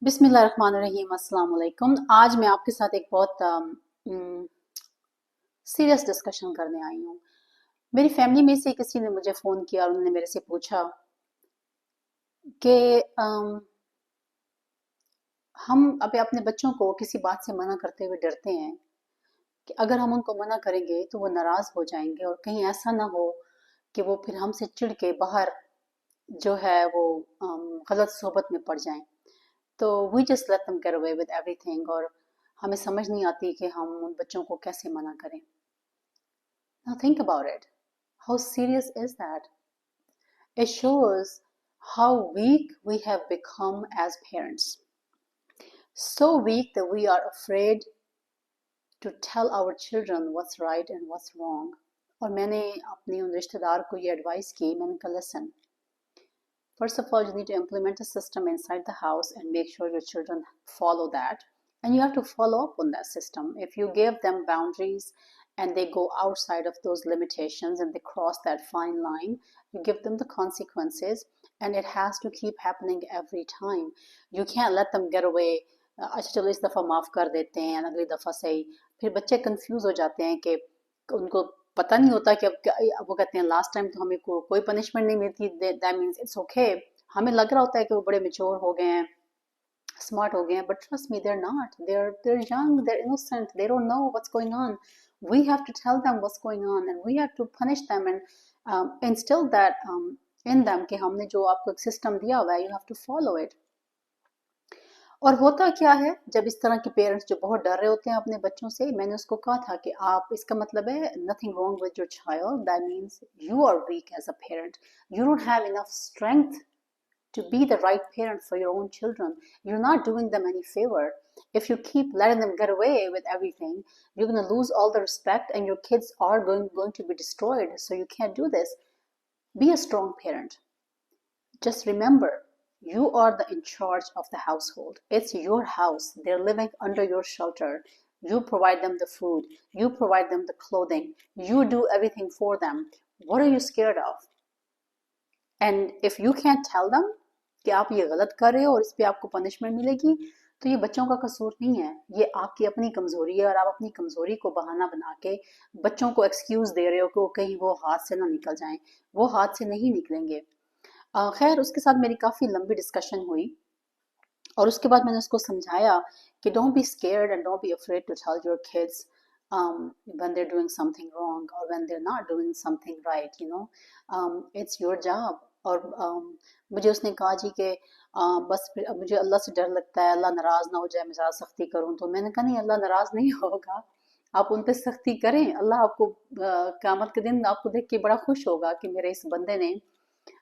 बिस्मिल्लाहिर्रहमानिर्रहीम, अस्सलाम वालेकुम। आज मैं आपके साथ एक बहुत सीरियस डिस्कशन करने आई हूँ। मेरी फैमिली में से किसी ने मुझे फ़ोन किया और उन्होंने मेरे से पूछा कि हम अभी अपने बच्चों को किसी बात से मना करते हुए डरते हैं कि अगर हम उनको मना करेंगे तो वो नाराज़ हो जाएंगे और कहीं ऐसा ना हो कि वो फिर हमसे चिढ़ के बाहर जो है वो गलत सोहबत में पड़ जाएं। तो we just let them get away with everything और हमें समझ नहीं आती कि हम उन बच्चों को कैसे मना करें। Now think about it, how serious is that? It shows how weak we have become as parents, so weak that we are afraid to tell our children what's right and what's wrong. और मैंने अपने उन रिश्तेदार को ये advice की, मैंने कहा listen, first of all, you need to implement a system inside the house and make sure your children follow that. And you have to follow up on that system. If you give them boundaries and they go outside of those limitations and they cross that fine line, you give them the consequences, and it has to keep happening every time. You can't let them get away. अच्छा चलो इस दफ़ा माफ़ कर देते हैं, अगली दफ़ा से ही फिर बच्चे कंफ्यूज हो जाते हैं कि उनको पता नहीं होता कि अब वो कहते हैं लास्ट टाइम तो हमें कोई पनिशमेंट नहीं मिलती, दैट मीन्स इट्स ओके। हमें लग रहा होता है कि वो बड़े मेच्योर हो गए हैं, स्मार्ट हो गए हैं, but trust me, they're not, they're young, they're innocent, they don't know what's going on. We have to tell them what's going on and we have to punish them and instil that in them कि हमने जो आपको एक system दिया हुआ है, you have to follow it. और होता क्या है जब इस तरह के पेरेंट्स जो बहुत डर रहे होते हैं अपने बच्चों से, मैंने उसको कहा था कि आप, इसका मतलब है nothing wrong with your child, that means you are weak as a parent, you don't have enough strength to be the right parent for your own children. You're not doing them any favor. If you keep letting them get away with everything, you're going to lose all the respect and your kids are going to be destroyed. So you can't do this. Be a strong parent. Just remember, you are in charge of the household. It's your house. They're living under your shelter. You provide them the food. You provide them the clothing. You do everything for them. What are you scared of? And if you can't tell them कि आप ये गलत कर रहे हो और इस पे आपको पनिशमेंट मिलेगी, तो ये बच्चों का कसूर नहीं है, ये आपकी अपनी कमजोरी है और आप अपनी कमजोरी को बहाना बना के बच्चों को एक्सक्यूज दे रहे हो कि वो कहीं वो हाथ से ना निकल जाएं। वो हाथ से नहीं निकलेंगे। खैर, उसके साथ मेरी काफ़ी लंबी डिस्कशन हुई और उसके बाद मैंने उसको समझाया कि don't be scared and don't be afraid to tell your kids when they're doing something wrong or when they're not doing something right, you know. It's your job. और मुझे उसने कहा जी कि बस फिर अब मुझे अल्लाह से डर लगता है, अल्लाह नाराज़ ना हो जाए मैं ज़्यादा सख्ती करूँ। तो मैंने कहा नहीं, अल्लाह नाराज़ नहीं होगा, आप उन पे सख्ती करें, अल्लाह आपको क़यामत के दिन आपको देख के बड़ा खुश होगा कि मेरे इस बंदे ने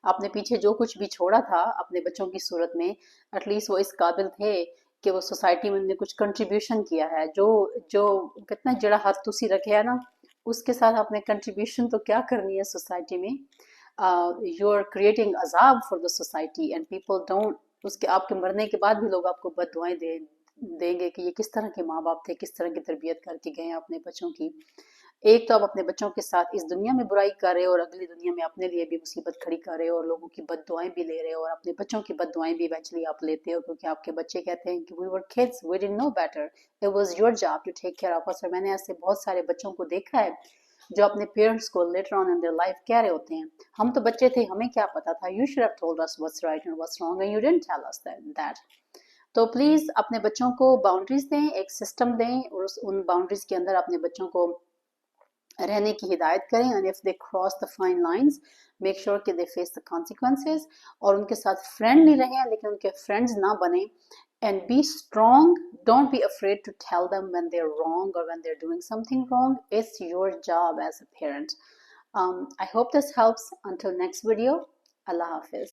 आपने पीछे जो कुछ भी छोड़ा था अपने बच्चों की सूरत में, एटलीस्ट वो इस काबिल थे कि वो सोसाइटी में उन्होंने कुछ कंट्रीब्यूशन किया है। जो जो कितना जड़ा हाथ तुसी रखे है ना, उसके साथ आपने कंट्रीब्यूशन तो क्या करनी है सोसाइटी में। यू आर क्रिएटिंग अजाब for the society and people don't, उसके आपके मरने के बाद भी लोग आपको बददुआएं देंगे कि ये किस तरह के माँ बाप थे, किस तरह की तरबियत करके गए हैं अपने बच्चों की। एक तो आप अपने बच्चों के साथ इस दुनिया में बुराई कर रहे हो और अगली दुनिया में अपने लिए भी मुसीबत खड़ी कर रहे हो और लोगों की बददुआएं भी ले रहे हो और अपने बच्चों की बददुआएं भी इवेंचुअली आप लेते हो, क्योंकि आपके बच्चे कहते हैं कि we were kids, we didn't know better, it was your job to take care of us. और मैंने ऐसे बहुत सारे बच्चों को देखा है जो अपने पेरेंट्स को later on in their life कह रहे होते हैं, हम तो बच्चे थे, हमें क्या पता था, you should have told us what's right and what's wrong and you didn't tell us that. तो प्लीज़ अपने बच्चों को बाउंड्रीज दें, एक सिस्टम दें और उन बाउंड्रीज के अंदर अपने बच्चों को रहने की हिदायत करें। And if they cross the fine lines, make sure कि दे फेस द कॉन्सिक्वेंसेज। और उनके साथ फ्रेंडली रहें लेकिन उनके फ्रेंड्स ना बने। And be strong, don't be afraid to tell them when they are wrong और when they are doing something wrong. It's your job as a parent. I hope this helps. Until next video, Allah Hafiz.